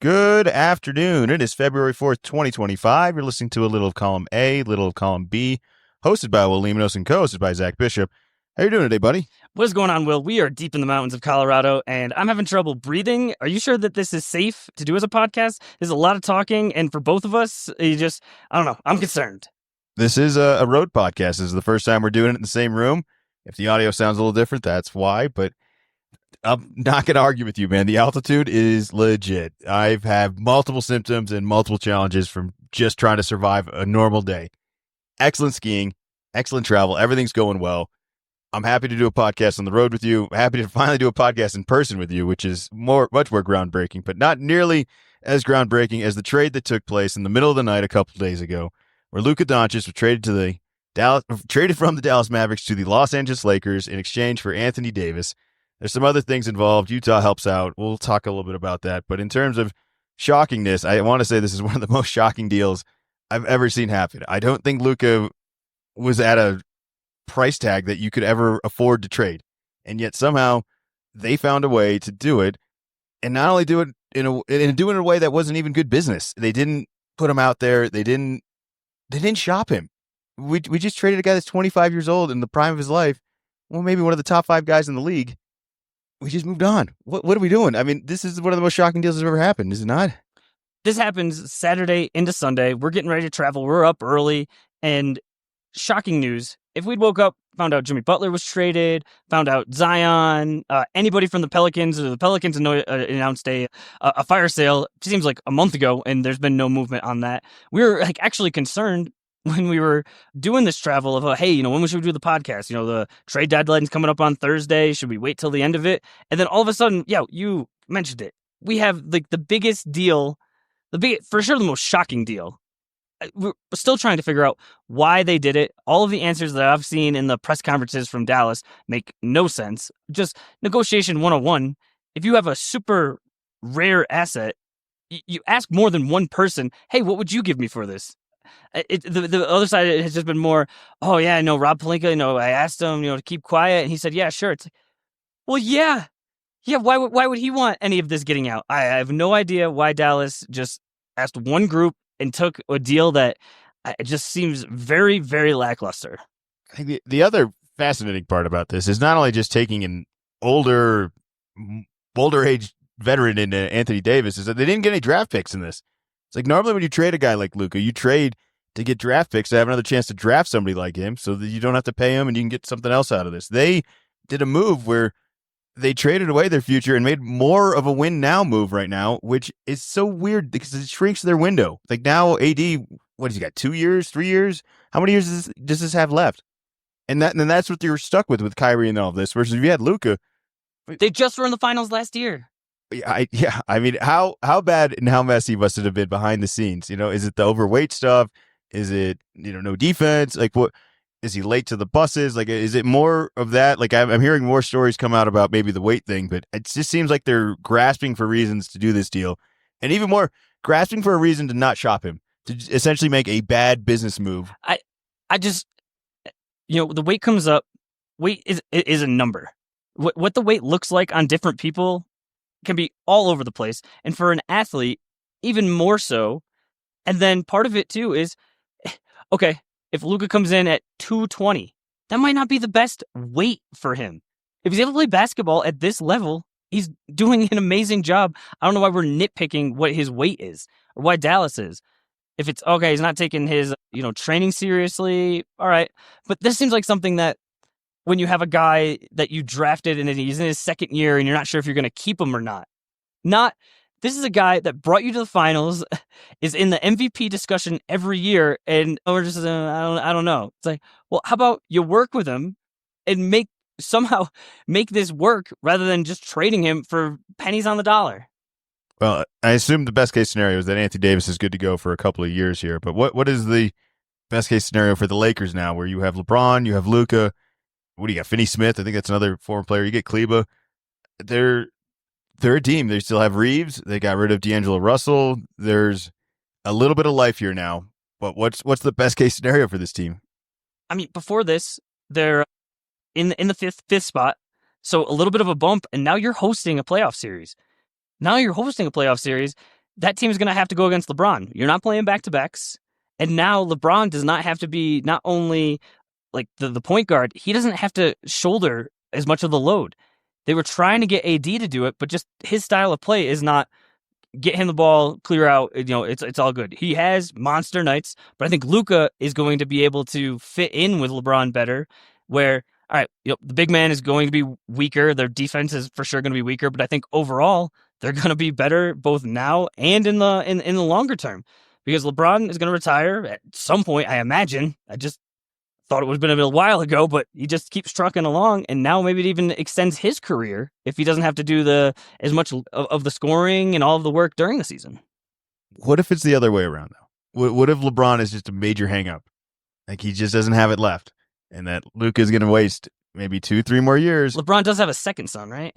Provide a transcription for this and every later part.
Good afternoon. It is February 4th, 2025. You're listening to a little of column A, little of column B, hosted by Will Alimonos and co-hosted by Zach Bishop. How you doing today, buddy? What's going on, Will? We are deep in the mountains of Colorado, and I'm having trouble breathing. Are you sure that this is safe to do as a podcast? There's a lot of talking, and for both of us, I don't know. I'm concerned. This is a road podcast. This is the first time we're doing it in the same room. If the audio sounds a little different, that's why, but I'm not going to argue with you, man. The altitude is legit. I've had multiple symptoms and multiple challenges from just trying to survive a normal day. Excellent skiing, excellent travel. Everything's going well. I'm happy to do a podcast on the road with you. Happy to finally do a podcast in person with you, which is much more groundbreaking, but not nearly as groundbreaking as the trade that took place in the middle of the night a couple of days ago, where Luka Doncic was traded from the Dallas Mavericks to the Los Angeles Lakers in exchange for Anthony Davis. There's some other things involved. Utah helps out. We'll talk a little bit about that. But in terms of shockingness, I want to say this is one of the most shocking deals I've ever seen happen. I don't think Luka was at a price tag that you could ever afford to trade. And yet somehow they found a way to do it, and not only do it do it in a way that wasn't even good business. They didn't put him out there. They didn't shop him. We just traded a guy that's 25 years old in the prime of his life. Well, maybe one of the top 5 guys in the league. We just moved on. What are we doing? I mean, this is one of the most shocking deals that's ever happened, is it not? This happens Saturday into Sunday. We're getting ready to travel. We're up early, and shocking news. If we'd woke up, found out Jimmy Butler was traded, found out Zion, anybody from the Pelicans, or the Pelicans announced a fire sale, it seems like a month ago, and there's been no movement on that. We were actually concerned when we were doing this travel of, hey, when should we do the podcast? The trade deadline's coming up on Thursday. Should we wait till the end of it? And then all of a sudden, you mentioned it. We have the biggest deal, for sure the most shocking deal. We're still trying to figure out why they did it. All of the answers that I've seen in the press conferences from Dallas make no sense. Just negotiation 101. If you have a super rare asset, you ask more than one person, hey, what would you give me for this? The other side has just been more, oh yeah, no, Rob Pelinka, I asked him, to keep quiet, and he said, yeah, sure. It's like, well, yeah. Why would he want any of this getting out? I have no idea why Dallas just asked one group and took a deal that it just seems very, very lackluster. I think the other fascinating part about this is not only just taking an older age veteran into Anthony Davis, is that they didn't get any draft picks in this. It's like normally when you trade a guy like Luka, you trade to get draft picks to have another chance to draft somebody like him so that you don't have to pay him and you can get something else out of this. They did a move where they traded away their future and made more of a win now move right now, which is so weird because it shrinks their window. Like now AD, what has he got, 2 years, 3 years? How many years does this have left? And then that's what you're stuck with Kyrie and all of this. Versus if you had Luka, they just were in the finals last year. I mean, how bad and how messy must it have been behind the scenes? Is it the overweight stuff? Is it, no defense? Like, what is he late to the buses? Like, is it more of that? Like, I'm hearing more stories come out about maybe the weight thing, but it just seems like they're grasping for reasons to do this deal, and even more grasping for a reason to not shop him, to essentially make a bad business move. I just, the weight comes up. Weight is a number. What the weight looks like on different people can be all over the place. And for an athlete, even more so. And then part of it too is, okay, if Luka comes in at 220, that might not be the best weight for him. If he's able to play basketball at this level, he's doing an amazing job. I don't know why we're nitpicking what his weight is or why Dallas is. If it's, okay, he's not taking his, training seriously, all right. But this seems like something that when you have a guy that you drafted and he's in his second year and you're not sure if you're going to keep him or not. This is a guy that brought you to the finals, is in the MVP discussion every year, and we're just, I don't know. It's like, well, how about you work with him and somehow make this work rather than just trading him for pennies on the dollar? Well, I assume the best case scenario is that Anthony Davis is good to go for a couple of years here. But what is the best case scenario for the Lakers now, where you have LeBron, you have Luka? What do you got? Finney Smith, I think that's another former player. You get Kleba. They're a team. They still have Reeves. They got rid of D'Angelo Russell. There's a little bit of life here now. But what's the best case scenario for this team? I mean, before this, they're in the fifth spot, so a little bit of a bump, and now you're hosting a playoff series. that team's going to have to go against LeBron. You're not playing back-to-backs. And now LeBron does not have to be not only like the point guard, he doesn't have to shoulder as much of the load. They were trying to get AD to do it, but just his style of play is not get him the ball, clear out. It's all good. He has monster nights, but I think Luka is going to be able to fit in with LeBron better. Where all right, the big man is going to be weaker. Their defense is for sure going to be weaker, but I think overall they're going to be better both now and in the longer term because LeBron is going to retire at some point. I imagine. I just thought it would have been a little while ago, but he just keeps trucking along, and now maybe it even extends his career if he doesn't have to do as much of the scoring and all of the work during the season. What if it's the other way around, though? What if LeBron is just a major hang-up? Like, he just doesn't have it left, and that Luka is going to waste maybe 2-3 more years. LeBron does have a second son, right?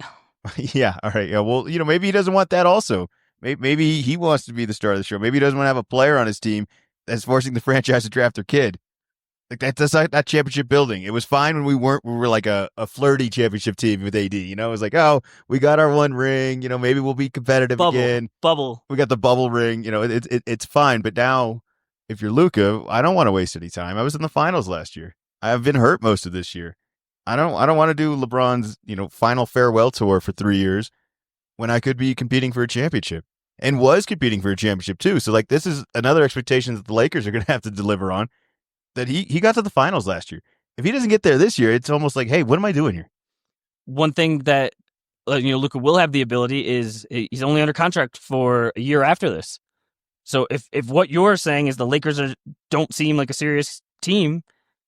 Yeah, all right. Yeah, well, maybe he doesn't want that also. Maybe he wants to be the star of the show. Maybe he doesn't want to have a player on his team that's forcing the franchise to draft their kid. Like that's that championship building. It was fine when we were like a flirty championship team with AD. It was like, oh, we got our one ring. Maybe we'll be competitive again. Bubble. We got the bubble ring. It's fine. But now, if you're Luka, I don't want to waste any time. I was in the finals last year. I've been hurt most of this year. I don't want to do LeBron's final farewell tour for 3 years when I could be competing for a championship and was competing for a championship too. So like this is another expectation that the Lakers are going to have to deliver on. That he got to the finals last year. If he doesn't get there this year, it's almost like, hey, what am I doing here? One thing that Luka will have the ability is he's only under contract for a year after this. So if what you're saying is the Lakers don't seem like a serious team,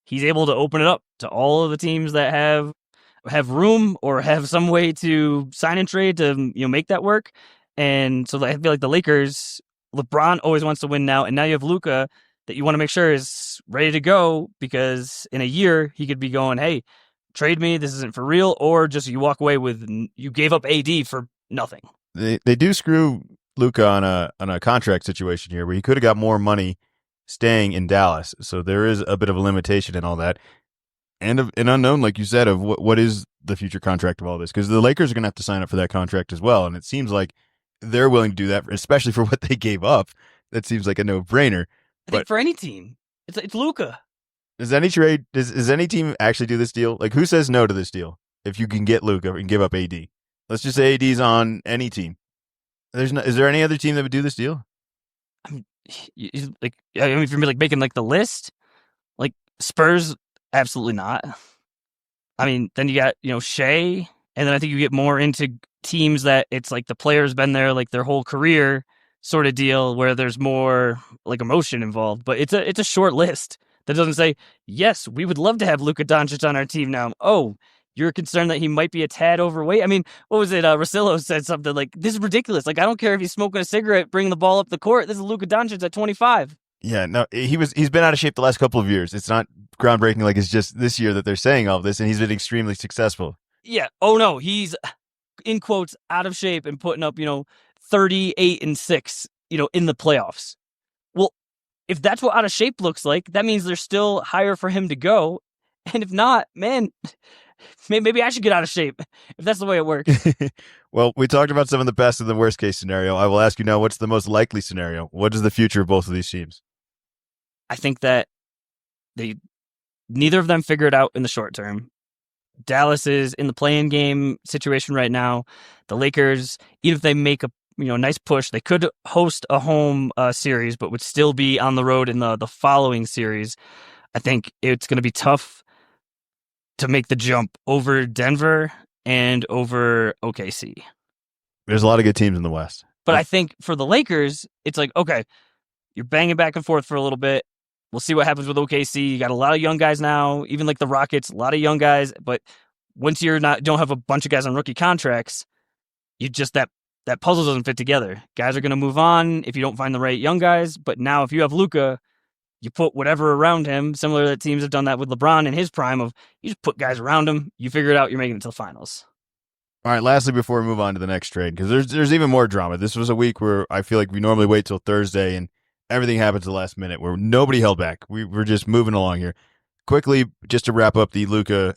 he's able to open it up to all of the teams that have room or have some way to sign and trade to make that work. And so I feel like the Lakers, LeBron always wants to win now, and now you have Luka that you want to make sure is ready to go because in a year he could be going, hey, trade me, this isn't for real, or just you walk away with you gave up AD for nothing. They do screw Luka on a contract situation here where he could have got more money staying in Dallas. So there is a bit of a limitation in all that. And an unknown, like you said, of what is the future contract of all this, because the Lakers are going to have to sign up for that contract as well. And it seems like they're willing to do that, especially for what they gave up. That seems like a no-brainer. I think for any team, it's Luka. Does any team actually do this deal? Like, who says no to this deal? If you can get Luka and give up AD, let's just say AD's on any team. Is there any other team that would do this deal? I mean, if you're like making like the list, like Spurs, absolutely not. I mean, then you got Shea, and then I think you get more into teams that it's like the player's been there like their whole career. Sort of deal where there's more like emotion involved, but it's a short list that doesn't say yes, we would love to have Luka Doncic on our team now. Oh, you're concerned that he might be a tad overweight. I mean, what was it? Russillo said something like, "This is ridiculous. Like, I don't care if he's smoking a cigarette, bringing the ball up the court. This is Luka Doncic at 25." Yeah, no, he's been out of shape the last couple of years. It's not groundbreaking like it's just this year that they're saying all of this, and he's been extremely successful. Yeah. Oh no, he's in quotes out of shape and putting up 38-6, in the playoffs. Well, if that's what out of shape looks like, that means there's still higher for him to go. And if not, man, maybe I should get out of shape if that's the way it works. Well, we talked about some of the best and the worst case scenario. I will ask you now, what's the most likely scenario? What is the future of both of these teams? I think that neither of them figure it out in the short term. Dallas is in the play-in game situation right now. The Lakers, even if they make a nice push, they could host a home series, but would still be on the road in the following series. I think it's going to be tough to make the jump over Denver and over OKC. There's a lot of good teams in the West. But I think for the Lakers, it's like, okay, you're banging back and forth for a little bit. We'll see what happens with OKC. You got a lot of young guys now, even like the Rockets, a lot of young guys. But once don't have a bunch of guys on rookie contracts, you just that puzzle doesn't fit together. Guys are going to move on if you don't find the right young guys. But now if you have Luka, you put whatever around him, similar to teams have done that with LeBron in his prime of you just put guys around him, you figure it out, you're making it to the finals. All right, lastly, before we move on to the next trade, because there's even more drama. This was a week where I feel like we normally wait till Thursday and everything happens at the last minute where nobody held back. We're just moving along here. Quickly, just to wrap up the Luka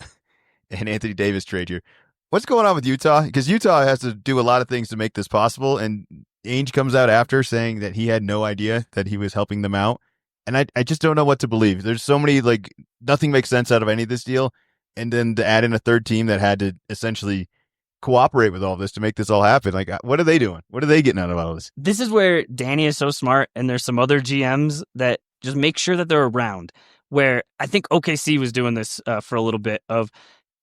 and Anthony Davis trade here. What's going on with Utah? Because Utah has to do a lot of things to make this possible, and Ainge comes out after saying that he had no idea that he was helping them out. And I just don't know what to believe. There's so many, like, nothing makes sense out of any of this deal. And then to add in a third team that had to essentially cooperate with all this to make this all happen. Like, what are they doing? What are they getting out of all this? This is where Danny is so smart, and there's some other GMs that just make sure that they're around. Where I think OKC was doing this for a little bit of,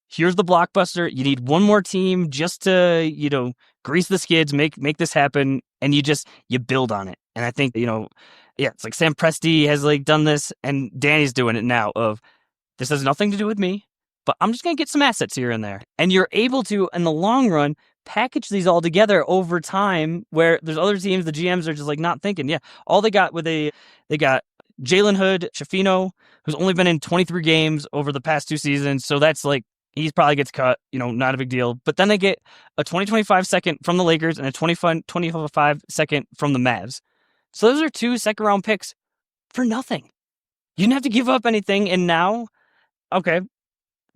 here's the blockbuster. You need one more team just to, grease the skids, make this happen, and you build on it. And I think, it's like Sam Presti has like done this, and Danny's doing it now of, this has nothing to do with me, but I'm just going to get some assets here and there. And you're able to, in the long run, package these all together over time, where there's other teams, the GMs are just like not thinking. Yeah, all they got they got Jalen Hood, Shafino, who's only been in 23 games over the past 2 seasons. So that's like, he probably gets cut, not a big deal. But then they get a 2025 second from the Lakers and a 25 second from the Mavs. So those are 2 second-round picks for nothing. You didn't have to give up anything, and now, okay,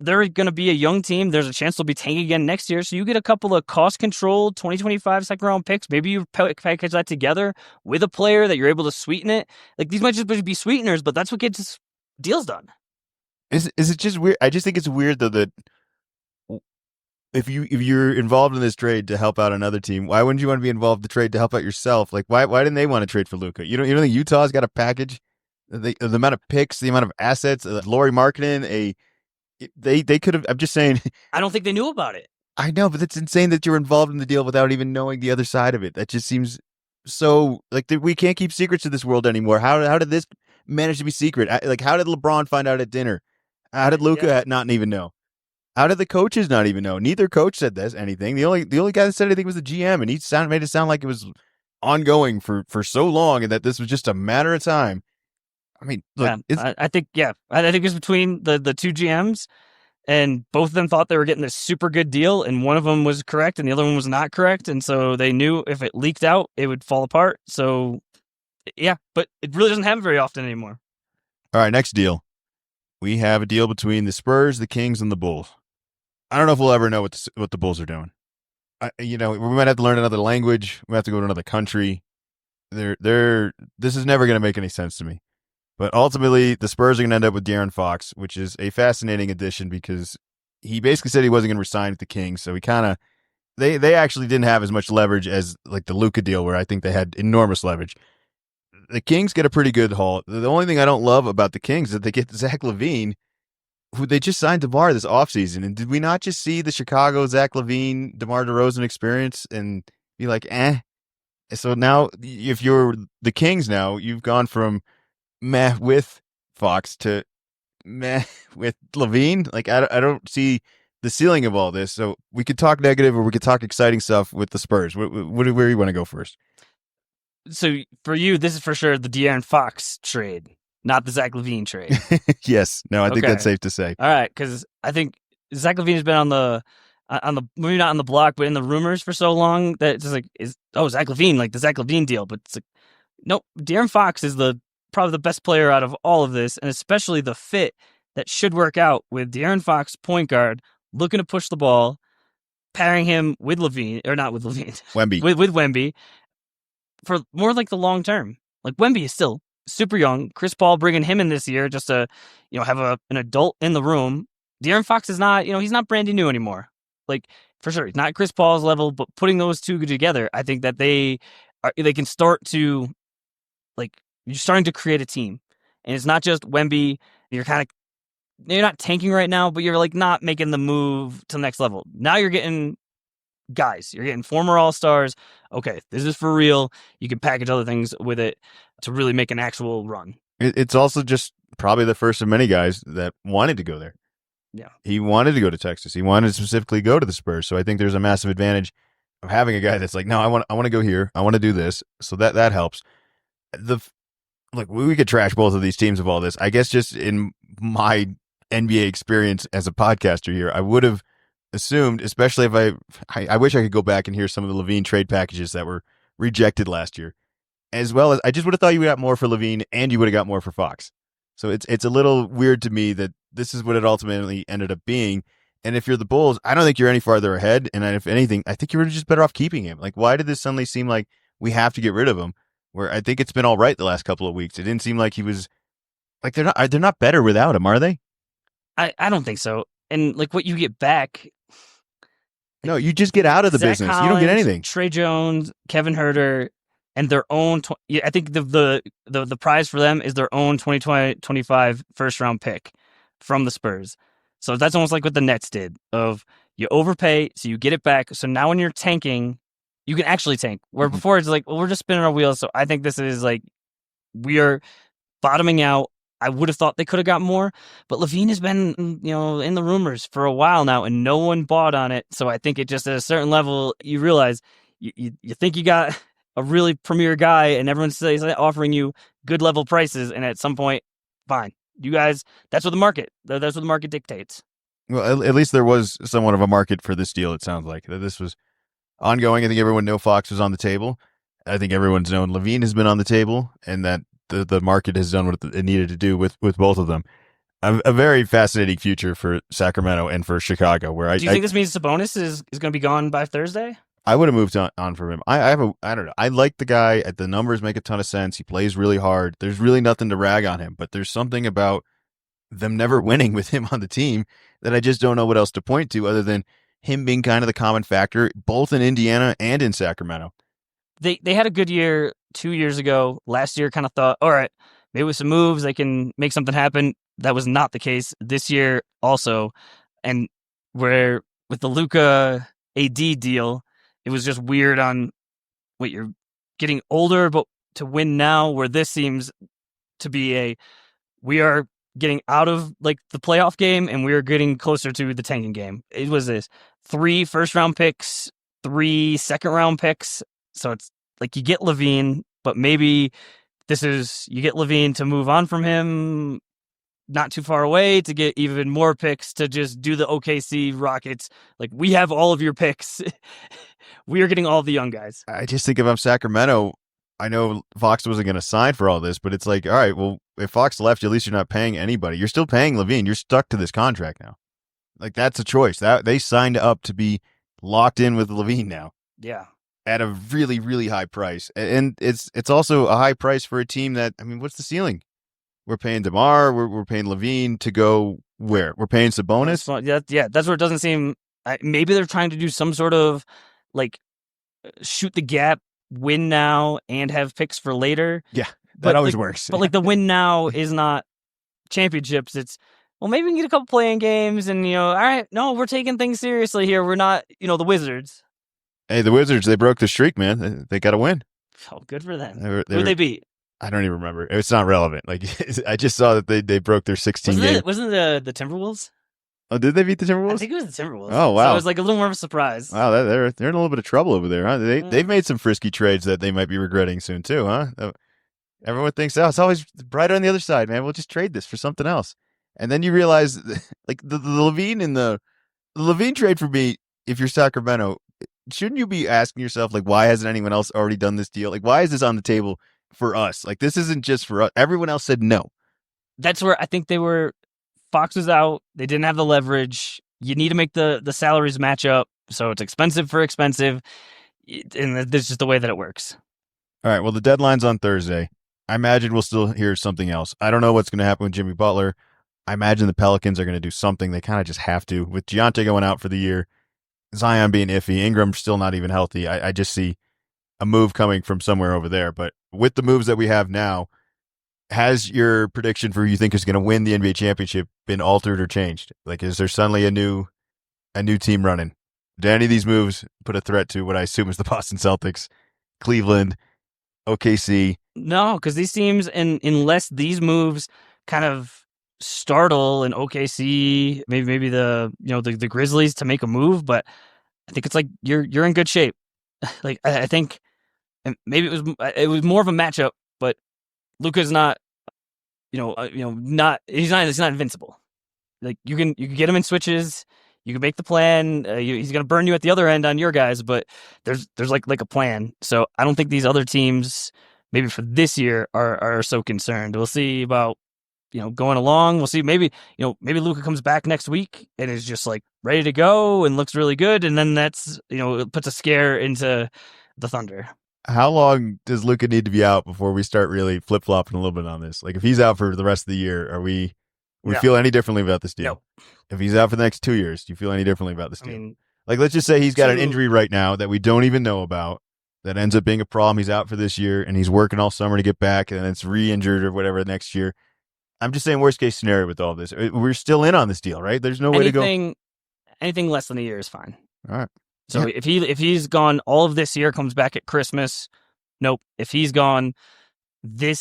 they're going to be a young team. There's a chance they'll be tanking again next year. So you get a couple of cost-controlled 2025 second-round picks. Maybe you package that together with a player that you're able to sweeten it. Like, these might just be sweeteners, but that's what gets deals done. Is it just weird? I just think it's weird, though, that if you're involved in this trade to help out another team, why wouldn't you want to be involved in the trade to help out yourself? Like, why didn't they want to trade for Luka? You don't think Utah's got a package? The amount of picks, the amount of assets, Lauri Markkanen, they could have. I'm just saying. I don't think they knew about it. I know, but it's insane that you're involved in the deal without even knowing the other side of it. That just seems so like we can't keep secrets in this world anymore. How did this manage to be secret? Like, how did LeBron find out at dinner? How did Luka not even know? How did the coaches not even know? Neither coach said anything. The only guy that said anything was the GM, and he made it sound like it was ongoing for so long, and that this was just a matter of time. I mean, look, I think it's between the 2 GMs, and both of them thought they were getting this super good deal, and one of them was correct and the other one was not correct, and so they knew if it leaked out, it would fall apart. So, yeah, but it really doesn't happen very often anymore. All right, next deal. We have a deal between the Spurs, the Kings, and the Bulls. I don't know if we'll ever know what the Bulls are doing. We might have to learn another language. We have to go to another country. This is never going to make any sense to me. But ultimately, the Spurs are going to end up with De'Aaron Fox, which is a fascinating addition because he basically said he wasn't going to resign with the Kings. So he they actually didn't have as much leverage as like the Luka deal, where I think they had enormous leverage. The Kings get a pretty good haul. The only thing I don't love about the Kings is that they get Zach LaVine, who they just signed DeMar this offseason. And did we not just see the Chicago Zach LaVine, DeMar DeRozan experience and be like, eh? So now, if you're the Kings now, you've gone from meh with Fox to meh with LaVine. Like, I don't see the ceiling of all this. So we could talk negative or we could talk exciting stuff with the Spurs. Where do you want to go first? So for you, this is for sure the De'Aaron Fox trade, not the Zach LaVine trade. Yes. No, I think that's safe to say. All right, because I think Zach LaVine has been on the maybe not on the block, but in the rumors for so long that it's just like, Zach LaVine, like the Zach LaVine deal. But it's like, nope, De'Aaron Fox is probably the best player out of all of this, and especially the fit that should work out with De'Aaron Fox, point guard, looking to push the ball, pairing him with LaVine, or not with LaVine, Wemby. with Wemby, for more like the long term. Like, Wemby is still super young. Chris Paul bringing him in this year just to, have an adult in the room. De'Aaron Fox is not, he's not Brandy New anymore. Like, for sure, he's not Chris Paul's level, but putting those two together, I think that they can start to, like, you're starting to create a team. And it's not just Wemby. You're not tanking right now, but you're like not making the move to the next level. Now you're getting guys. You're getting former All-Stars. Okay, this is for real. You can package other things with it to really make an actual run. It's also just probably the first of many guys that wanted to go there. Yeah. He wanted to go to Texas. He wanted to specifically go to the Spurs. So I think there's a massive advantage of having a guy that's like, no, I want to go here. I want to do this. So that helps. We could trash both of these teams of all this. I guess just in my NBA experience as a podcaster here, I would have assumed, especially if I wish I could go back and hear some of the LaVine trade packages that were rejected last year, as well as I just would have thought you would have got more for LaVine and you would have got more for Fox. So it's a little weird to me that this is what it ultimately ended up being. And if you're the Bulls, I don't think you're any farther ahead. And if anything, I think you were just better off keeping him. Like, why did this suddenly seem like we have to get rid of him. Where I think it's been all right the last couple of weeks. It didn't seem like he was like they're not better without him, are they? I don't think so. And like what you get back, No, you just get out of the Zach business. You don't get Collins, anything. Trey Jones, Kevin Herter, and their own. I think the prize for them is their own 2025 first round pick from the Spurs. So that's almost like what the Nets did. Of you overpay, so you get it back. So now when you're tanking, you can actually tank. Where before it's like, well, we're just spinning our wheels. So I think this is like we are bottoming out. I would have thought they could have got more, but Levine has been, in the rumors for a while now, and no one bought on it. So I think it just at a certain level, you realize you think you got a really premier guy, and everyone's offering you good level prices, and at some point, fine, you guys. That's what the market dictates. Well, at least there was somewhat of a market for this deal. It sounds like that this was ongoing. I think everyone knew Fox was on the table. I think everyone's known Levine has been on the table, and that the market has done what it needed to do with both of them. A very fascinating future for Sacramento and for Chicago. Where do you think this means Sabonis is going to be gone by Thursday? I would have moved on from him. I don't know. I like the guy. The numbers make a ton of sense. He plays really hard. There's really nothing to rag on him, but there's something about them never winning with him on the team that I just don't know what else to point to other than him being kind of the common factor, both in Indiana and in Sacramento. They had a good year 2 years ago. Last year, kind of thought, all right, maybe with some moves they can make something happen. That was not the case this year also. And where with the Luka-AD deal, it was just weird on what you're getting older, but to win now, where this seems to be we are getting out of like the playoff game and we are getting closer to the tanking game. It was this 3 first-round picks, 3 second-round picks. So it's like you get Levine, but maybe you get Levine to move on from him not too far away to get even more picks to just do the OKC Rockets. Like, we have all of your picks. We are getting all the young guys. I just think if I'm Sacramento, I know Fox wasn't going to sign for all this, but it's like, all right, well, if Fox left, at least you're not paying anybody. You're still paying Levine. You're stuck to this contract now. Like, that's a choice. That they signed up to be locked in with Levine now. Yeah. At a really, really high price. And it's also a high price for a team that, I mean, what's the ceiling? We're paying DeMar, we're paying Levine to go where? We're paying Sabonis? Yeah, that's where it doesn't seem... maybe they're trying to do some sort of, like, shoot the gap, win now, and have picks for later. Yeah, that always works. But, like, the win now is not championships. It's, well, maybe we can get a couple playing games and, all right, no, we're taking things seriously here. We're not, the Wizards. Hey, the Wizards, they broke the streak, man. They got to win. Oh, good for them. Who they beat? I don't even remember. It's not relevant. Like, I just saw that they broke their 16 game. Wasn't it the Timberwolves? Oh, did they beat the Timberwolves? I think it was the Timberwolves. Oh, wow. So it was like a little more of a surprise. Wow, they're in a little bit of trouble over there, huh? They've made some frisky trades that they might be regretting soon too, huh? Everyone thinks, oh, it's always brighter on the other side, man. We'll just trade this for something else. And then you realize, like, the Levine trade for me, if you're Sacramento, shouldn't you be asking yourself, like, why hasn't anyone else already done this deal? Like, why is this on the table for us? Like, this isn't just for us. Everyone else said no. That's where I think Fox was out. They didn't have the leverage. You need to make the salaries match up. So it's expensive for expensive. And this is just the way that it works. All right. Well, the deadline's on Thursday. I imagine we'll still hear something else. I don't know what's going to happen with Jimmy Butler. I imagine the Pelicans are going to do something. They kind of just have to. With Giannis going out for the year, Zion being iffy, Ingram still not even healthy. I just see a move coming from somewhere over there. But with the moves that we have now, has your prediction for who you think is going to win the NBA championship been altered or changed? Like, is there suddenly a new team running? Do any of these moves put a threat to what I assume is the Boston Celtics, Cleveland, OKC? No, because these teams, unless these moves kind of startle an OKC, maybe the Grizzlies to make a move, but I think it's like you're in good shape. Like, I think, and maybe it was more of a matchup, but Luka's not, he's not invincible. Like, you can get him in switches, you can make the plan. He's gonna burn you at the other end on your guys, but there's like a plan. So I don't think these other teams, maybe for this year, are so concerned. We'll see about going along. We'll see. Maybe Luka comes back next week and is just like ready to go and looks really good, and then that's it puts a scare into the Thunder. How long does Luka need to be out before we start really flip flopping a little bit on this? Like, if he's out for the rest of the year, we No, feel any differently about this no. deal? If he's out for the next 2 years, do you feel any differently about this I deal? mean, Like, let's just say he's got an two. injury right now that we don't even know about that ends up being a problem. He's out for this year and he's working all summer to get back and it's re-injured or whatever next year. I'm just saying worst case scenario with all this. We're still in on this deal, right? There's no way to go. Anything less than a year is fine. All right. So if he's gone all of this year, comes back at Christmas, nope. If he's gone the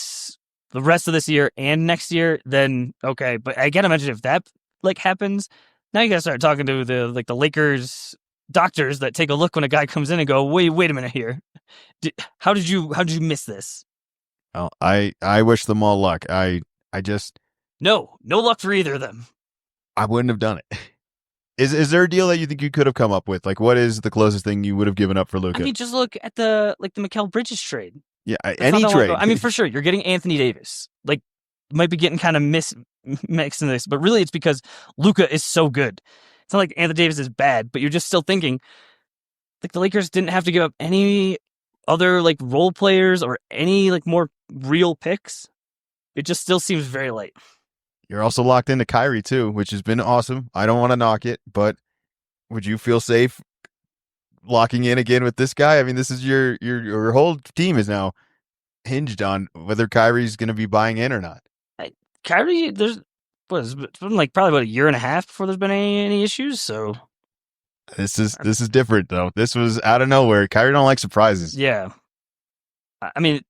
rest of this year and next year, then okay. But I gotta imagine if that like happens, now you gotta start talking to the Lakers doctors that take a look when a guy comes in and go, wait a minute here. How did you miss this? Well, I wish them all luck. I just No luck for either of them. I wouldn't have done it. Is there a deal that you think you could have come up with? Like, what is the closest thing you would have given up for Luka? I mean, just look at the Mikal Bridges trade. Yeah, That's any trade. I mean, for sure, you're getting Anthony Davis. Like, you might be getting kind of mixed in this, but really, it's because Luka is so good. It's not like Anthony Davis is bad, but you're just still thinking like the Lakers didn't have to give up any other like role players or any like more real picks. It just still seems very late. You're also locked into Kyrie too, which has been awesome. I don't want to knock it, but would you feel safe locking in again with this guy? I mean, this is your whole team is now hinged on whether Kyrie's going to be buying in or not. Kyrie, it's been like probably about a year and a half before there's been any issues. So this is different though. This was out of nowhere. Kyrie don't like surprises. yeah, I mean,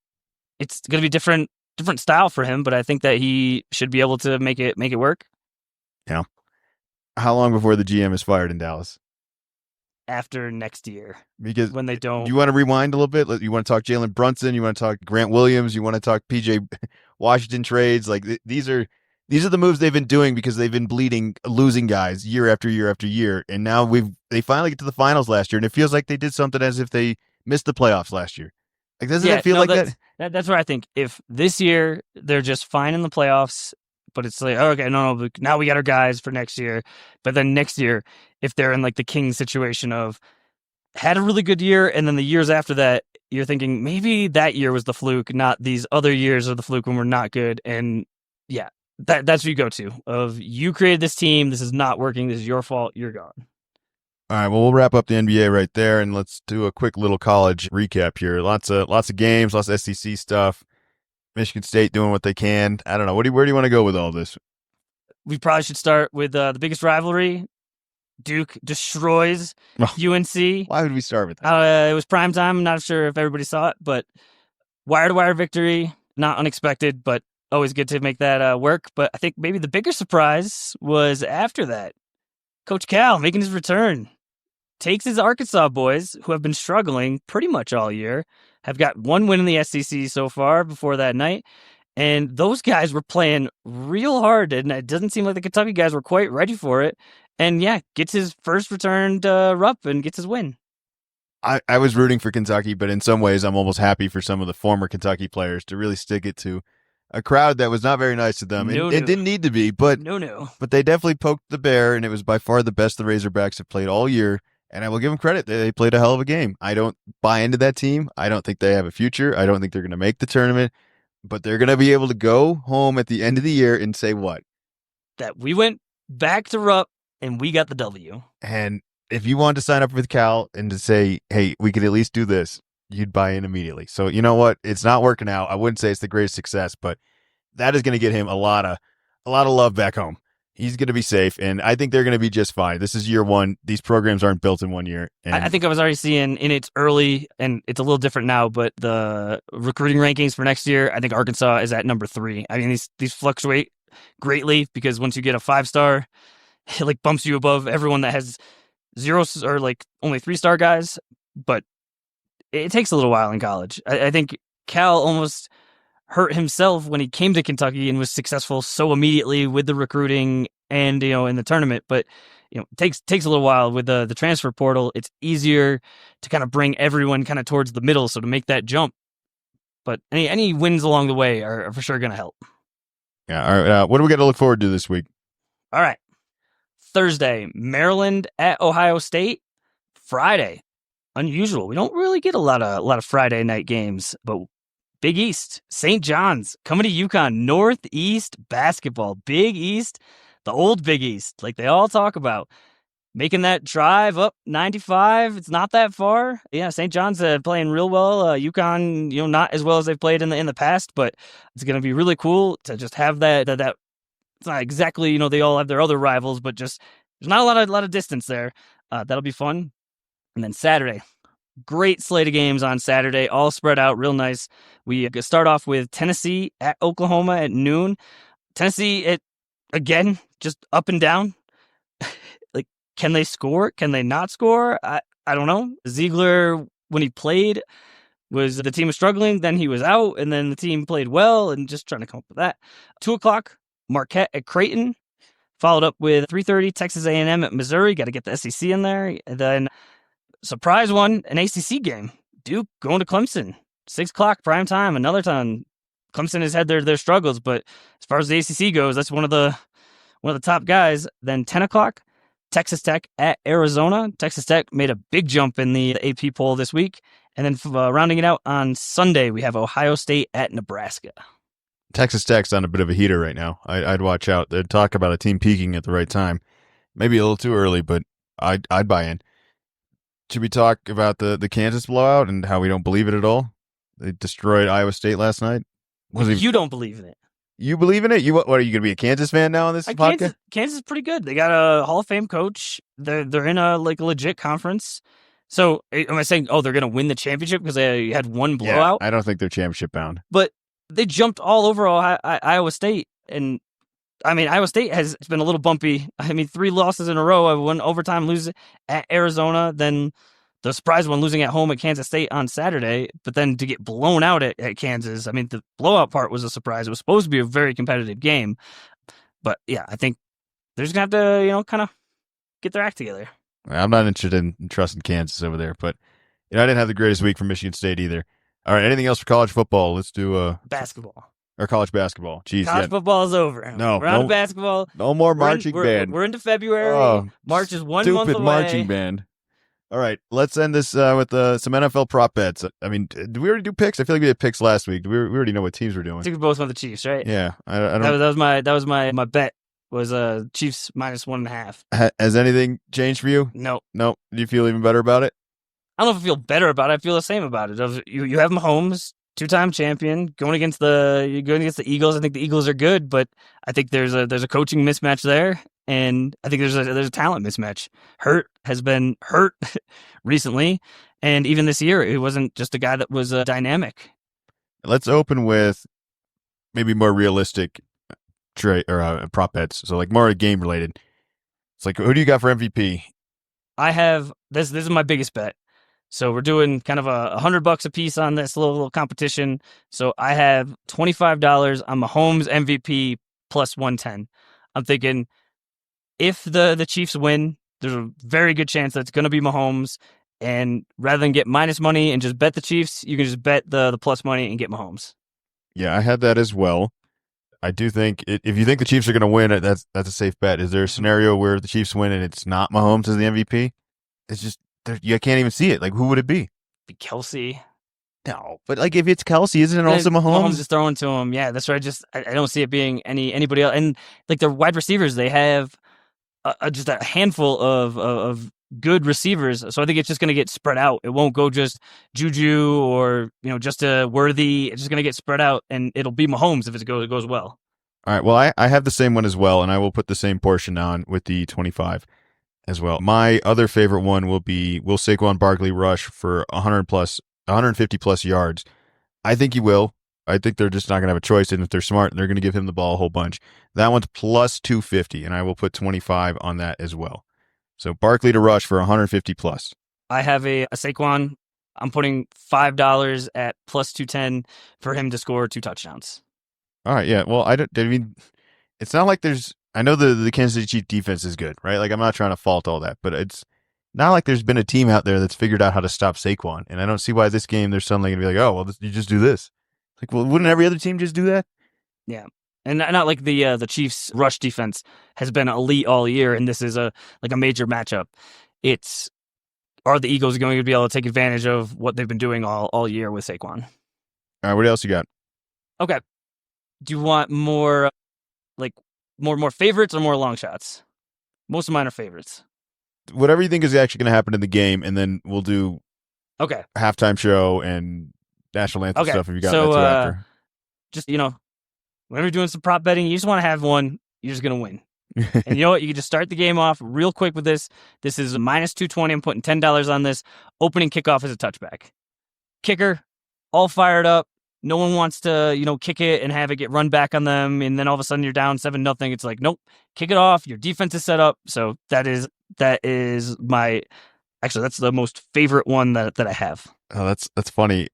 it's gonna be different style for him, but I think that he should be able to make it work. Yeah. How long before the GM is fired in Dallas? After next year, Because when they don't. You want to rewind a little bit? You want to talk Jalen Brunson? You want to talk Grant Williams? You want to talk PJ Washington trades? Like these are the moves they've been doing because they've been losing guys year after year after year, and now they finally get to the finals last year, and it feels like they did something as if they missed the playoffs last year. Like doesn't it feel like that? That's where I think if this year they're just fine in the playoffs, but it's like okay, no, now we got our guys for next year, but then next year if they're in like the Kings situation of had a really good year, and then the years after that, you're thinking maybe that year was the fluke, not these other years are the fluke when we're not good. And yeah, that's what you go to of you created this team, this is not working, this is your fault, you're gone. All right, well, we'll wrap up the NBA right there, and let's do a quick little college recap here. Lots of games, lots of SEC stuff. Michigan State doing what they can. I don't know. Where do you want to go with all this? We probably should start with the biggest rivalry. Duke destroys UNC. Why would we start with that? It was prime time. I'm not sure if everybody saw it, but wire-to-wire victory. Not unexpected, but always good to make that work. But I think maybe the bigger surprise was after that. Coach Cal making his return. Takes his Arkansas boys, who have been struggling pretty much all year, have got one win in the SEC so far before that night. And those guys were playing real hard, and it doesn't seem like the Kentucky guys were quite ready for it. And yeah, gets his first returned rup and gets his win. I was rooting for Kentucky, but in some ways I'm almost happy for some of the former Kentucky players to really stick it to a crowd that was not very nice to them. It didn't need to be, but But they definitely poked the bear, and it was by far the best the Razorbacks have played all year. And I will give them credit. They played a hell of a game. I don't buy into that team. I don't think they have a future. I don't think they're going to make the tournament. But they're going to be able to go home at the end of the year and say what? That we went back to Rupp and we got the W. And if you wanted to sign up with Cal and to say, hey, we could at least do this, you'd buy in immediately. So you know what? It's not working out. I wouldn't say it's the greatest success, but that is going to get him a lot of love back home. He's going to be safe, and I think they're going to be just fine. This is year one. These programs aren't built in 1 year. And I think I was already seeing in its early, and it's a little different now, but the recruiting rankings for next year, I think Arkansas is at number 3. I mean, these fluctuate greatly because once you get a 5-star, it like bumps you above everyone that has 0 or like only 3-star guys. But it takes a little while in college. I think Cal almost hurt himself when he came to Kentucky and was successful so immediately with the recruiting and in the tournament. But it takes a little while with the transfer portal. It's easier to kind of bring everyone kind of towards the middle, so to make that jump. But any wins along the way are for sure going to help. Yeah. All right. What do we got to look forward to this week? All right. Thursday, Maryland at Ohio State. Friday, unusual. We don't really get a lot of Friday night games, but Big East, St. John's coming to UConn, Northeast basketball, Big East, the old Big East, like they all talk about. Making that drive up 95, it's not that far. Yeah, St. John's playing real well. UConn, not as well as they've played in the past, but it's going to be really cool to just have that. It's not exactly, they all have their other rivals, but just there's not a lot of distance there. That'll be fun. And then Saturday, great slate of games on Saturday, all spread out real nice. We start off with Tennessee at Oklahoma at noon. Tennessee, again, just up and down. Like, can they score? Can they not score? I don't know. Ziegler, when he played, the team was struggling, then he was out, and then the team played well, and just trying to come up with that. 2 o'clock, Marquette at Creighton, followed up with 3:30, Texas A&M at Missouri. Got to get the SEC in there. And then surprise one, an ACC game. Duke going to Clemson. 6 o'clock, prime time, another time. Clemson has had their struggles, but as far as the ACC goes, that's one of the top guys. Then 10 o'clock, Texas Tech at Arizona. Texas Tech made a big jump in the AP poll this week. And then rounding it out on Sunday, we have Ohio State at Nebraska. Texas Tech's on a bit of a heater right now. I'd watch out. They'd talk about a team peaking at the right time. Maybe a little too early, but I'd buy in. Should we talk about the Kansas blowout and how we don't believe it at all? They destroyed Iowa State last night. You don't believe in it. You believe in it? What are you going to be a Kansas fan now on this podcast? Kansas is pretty good. They got a Hall of Fame coach. They're in a legit conference. So am I saying, they're going to win the championship because they had one blowout? Yeah, I don't think they're championship bound. But they jumped all over Iowa State. And, Iowa State has been a little bumpy. 3 losses in a row. One overtime lose at Arizona, then the surprise one losing at home at Kansas State on Saturday, but then to get blown out at Kansas. The blowout part was a surprise. It was supposed to be a very competitive game. But, yeah, I think they're just going to have to, kind of get their act together. I'm not interested in trusting Kansas over there, but I didn't have the greatest week for Michigan State either. All right, anything else for college football? Let's do basketball. Or college basketball. Jeez, college football is over. No, we're on to basketball. No more marching band. We're into February. March is 1 month away. Stupid marching band. All right, let's end this with some NFL prop bets. Did we already do picks? I feel like we had picks last week. We already know what teams we're doing. I think we both went the Chiefs, right? Yeah, I don't. That was my bet. Was Chiefs minus 1.5. Has anything changed for you? No. Do you feel even better about it? I don't know if I feel better about it. I feel the same about it. You have Mahomes, 2-time champion, going against the Eagles. I think the Eagles are good, but I think there's a coaching mismatch there, and I think there's a talent mismatch. Hurt has been hurt recently, and even this year, it wasn't just a guy that was dynamic. Let's open with maybe more realistic prop bets. So like more game related. It's like, who do you got for MVP? I have this is my biggest bet. So we're doing kind of $100 a piece on this little competition. So I have $25 on Mahomes MVP plus 110. I'm thinking if the Chiefs win, there's a very good chance that it's going to be Mahomes. And rather than get minus money and just bet the Chiefs, you can just bet the plus money and get Mahomes. Yeah, I had that as well. I do think if you think the Chiefs are going to win, that's a safe bet. Is there a scenario where the Chiefs win and it's not Mahomes as the MVP? It's just you can't even see it. Like, who would it be? Be Kelsey. No, but like if it's Kelsey, isn't it also Mahomes? Mahomes is throwing to him. Yeah, that's right. I don't see it being anybody else. And like their wide receivers, they have just a handful of good receivers. So I think it's just going to get spread out. It won't go just Juju or just a Worthy. It's just going to get spread out, and it'll be Mahomes if it goes well. All right. Well, I have the same one as well, and I will put the same portion on with the 25 as well. My other favorite one will Saquon Barkley rush for 150 plus yards. I think he will. I think they're just not going to have a choice, and if they're smart, they're going to give him the ball a whole bunch. That one's plus 250, and I will put 25 on that as well. So Barkley to rush for 150 plus. I have a Saquon. I'm putting $5 at plus 210 for him to score 2 touchdowns. All right, yeah. Well, it's not like there's. I know the Kansas City Chiefs defense is good, right? Like I'm not trying to fault all that, but it's not like there's been a team out there that's figured out how to stop Saquon, and I don't see why this game they're suddenly going to be like, oh, well, you just do this. Like, well, wouldn't every other team just do that? Yeah. And not like the Chiefs' rush defense has been elite all year, and this is a major matchup. are the Eagles going to be able to take advantage of what they've been doing all year with Saquon? All right, what else you got? Okay. Do you want more more favorites or more long shots? Most of mine are favorites. Whatever you think is actually going to happen in the game, and then we'll do halftime show and national anthem stuff if you got that too after. Just, whenever you're doing some prop betting, you just want to have one, you're just going to win. And you know what? You can just start the game off real quick with this. This is minus 220. I'm putting $10 on this. Opening kickoff is a touchback. Kicker, all fired up. No one wants to, kick it and have it get run back on them, and then all of a sudden you're down 7-0. It's like, nope, kick it off. Your defense is set up. So that is my actually that's the most favorite one that I have. Oh, that's funny.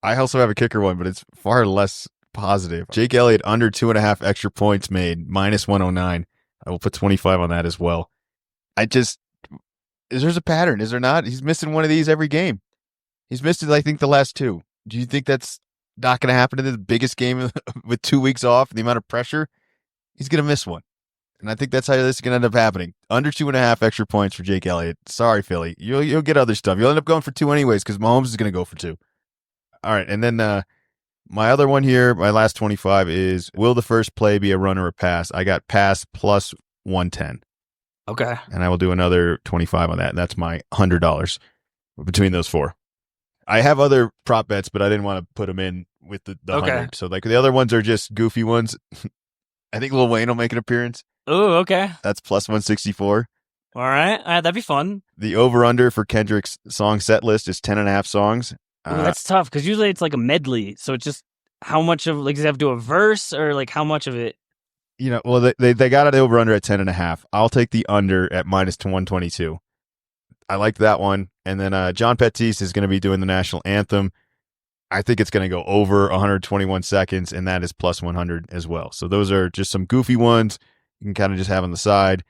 I also have a kicker one, but it's far less positive. Jake Elliott under 2.5 extra points made, minus 109. I will put 25 on that as well. There's a pattern, is there not? He's missing one of these every game. He's missed it, I think, the last two. Do you think that's not going to happen in the biggest game with 2 weeks off and the amount of pressure? He's going to miss one. And I think that's how this is going to end up happening. Under 2.5 extra points for Jake Elliott. Sorry, Philly. You'll get other stuff. You'll end up going for 2 anyways because Mahomes is going to go for 2. All right, and then my other one here, my last 25 is, will the first play be a run or a pass? I got pass plus 110. Okay. And I will do another 25 on that. And that's my $100 between those 4. I have other prop bets, but I didn't want to put them in with the 100. So the other ones are just goofy ones. I think Lil Wayne will make an appearance. Oh, okay. That's plus 164. All right. That'd be fun. The over-under for Kendrick's song set list is 10.5 songs. That's tough because usually it's like a medley. So it's just how much of, does he have to do a verse or how much of it? Well, they got it over-under at 10.5. I'll take the under at minus 122. I like that one. And then John Pettis is going to be doing the national anthem. I think it's going to go over 121 seconds, and that is plus 100 as well. So those are just some goofy ones you can kind of just have on the side.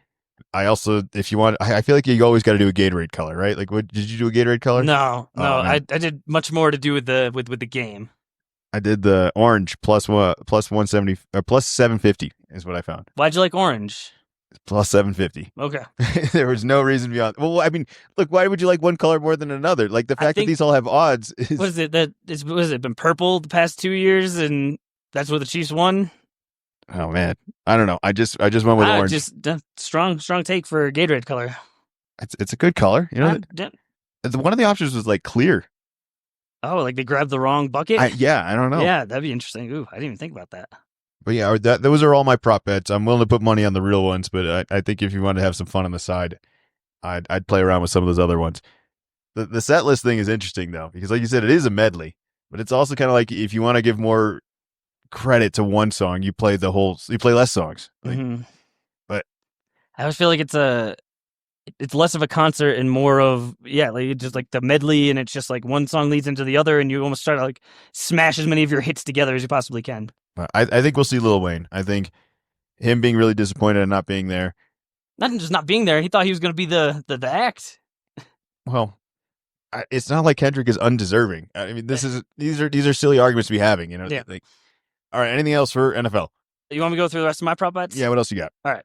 I also, if you want, I feel like you always got to do a Gatorade color, right? Like, what did you do a Gatorade color? No. I did much more to do with the game. I did the orange plus 170 or plus 750 is what I found. Why'd you like orange? Plus 750. Okay. There was no reason beyond. Well, I mean, look, why would you like one color more than another? Like the fact that these all have odds. Was it been purple the past 2 years and that's where the Chiefs won? Oh man, I don't know. I just went with orange. Just strong take for Gatorade color. It's a good color. One of the options was like clear. Oh, like they grabbed the wrong bucket? I don't know. Yeah, that'd be interesting. Ooh, I didn't even think about that. But yeah, those are all my prop bets. I'm willing to put money on the real ones, but I think if you want to have some fun on the side, I'd play around with some of those other ones. The set list thing is interesting though, because like you said, it is a medley, but it's also kind of like if you want to give more credit to one song, you play less songs. But I always feel like it's less of a concert and more of just like the medley, and it's just like one song leads into the other, and you almost try to like smash as many of your hits together as you possibly can. I think we'll see Lil Wayne. I think him being really disappointed and not being there. Not just not being there. He thought he was going to be the act. Well, it's not like Kendrick is undeserving. I mean, these are silly arguments to be having. Yeah. All right. Anything else for NFL? You want me to go through the rest of my prop bets? Yeah. What else you got? All right.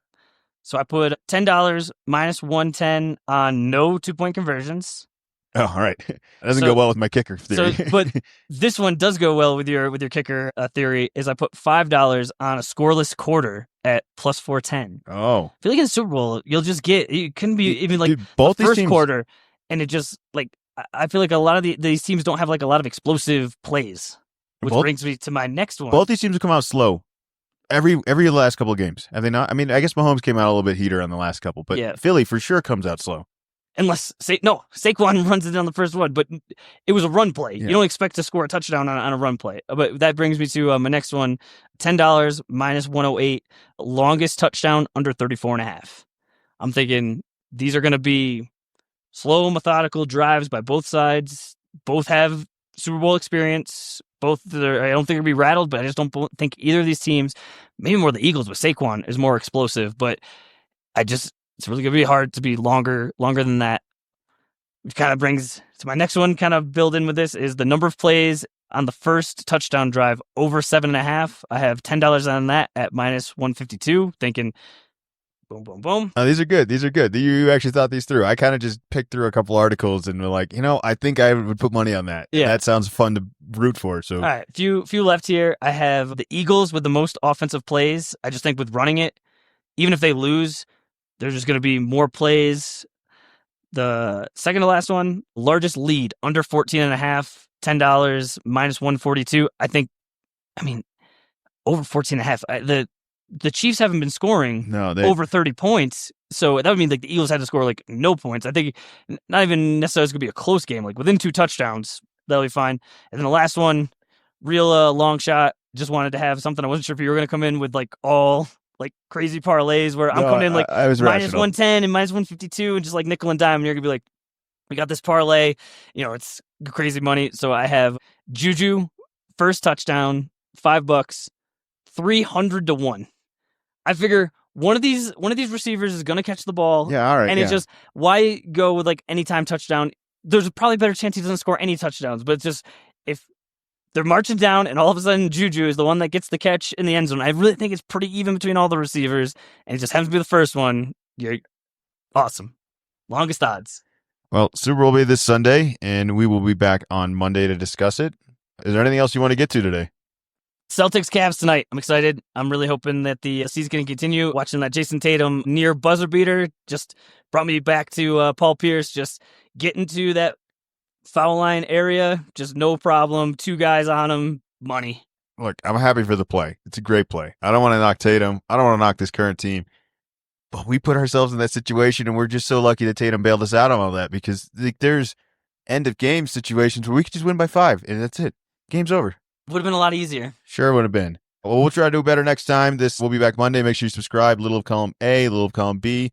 So I put $10 minus 110 on no 2-point conversions. Oh, all right. That doesn't go well with my kicker theory. But this one does go well with your kicker theory. Is I put $5 on a scoreless quarter at plus 410. Oh, I feel like in the Super Bowl you couldn't be even like both the first teams, quarter, and it just like I feel like a lot of these teams don't have like a lot of explosive plays, which brings me to my next one. Both these teams have come out slow. Every last couple of games, have they not? I mean, I guess Mahomes came out a little bit heater on the last couple, but Philly for sure comes out slow. Unless Saquon runs it on the first one, but it was a run play. Yeah. You don't expect to score a touchdown on a run play. But that brings me to my next one: $10 minus 108, longest touchdown under 34.5. I'm thinking these are going to be slow, methodical drives by both sides. Both have Super Bowl experience. I don't think they'll be rattled, but I just don't think either of these teams, maybe more the Eagles with Saquon, is more explosive. But it's really going to be hard to be longer than that. Which kind of brings to my next one, kind of build in with this, is the number of plays on the first touchdown drive over 7.5. I have $10 on that at minus 152, thinking Boom, boom, boom. These are good. These are good. You actually thought these through. I kind of just picked through a couple articles and were like, I think I would put money on that. Yeah. That sounds fun to root for. So, all right, few left here. I have the Eagles with the most offensive plays. I just think with running it, even if they lose, there's just going to be more plays. The second to last one, largest lead, under 14.5, $10, minus 142. Over 14.5. The Chiefs haven't been scoring over 30 points, so that would mean like the Eagles had to score like no points. I think not even necessarily it's going to be a close game, like within 2 touchdowns, that'll be fine. And then the last one, real long shot, just wanted to have something. I wasn't sure if you were going to come in with like all like crazy parlays where I'm coming in like I was minus rational. 110 and minus 152 and just like nickel and dime, and you're going to be like, we got this parlay, it's crazy money. So I have Juju, first touchdown, $5, 300 to 1. I figure one of these receivers is going to catch the ball. Yeah, all right. And it's just, why go with like anytime touchdown? There's probably a better chance he doesn't score any touchdowns, but it's just, if they're marching down and all of a sudden Juju is the one that gets the catch in the end zone, I really think it's pretty even between all the receivers, and it just happens to be the first one. You're awesome. Longest odds. Well, Super Bowl will be this Sunday, and we will be back on Monday to discuss it. Is there anything else you want to get to today? Celtics Cavs tonight. I'm excited. I'm really hoping that the season can continue. Watching that Jason Tatum near buzzer beater just brought me back to Paul Pierce. Just getting to that foul line area, just no problem. 2 guys on him, money. Look, I'm happy for the play. It's a great play. I don't want to knock Tatum. I don't want to knock this current team. But we put ourselves in that situation, and we're just so lucky that Tatum bailed us out on all that, because there's end-of-game situations where we could just win by 5, and that's it. Game's over. Would have been a lot easier. Sure would have been. Well, we'll try to do better next time. We'll be back Monday. Make sure you subscribe. Little of column A, little of column B.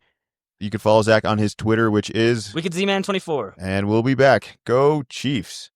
You can follow Zach on his Twitter, which is WickedZman24. And we'll be back. Go Chiefs.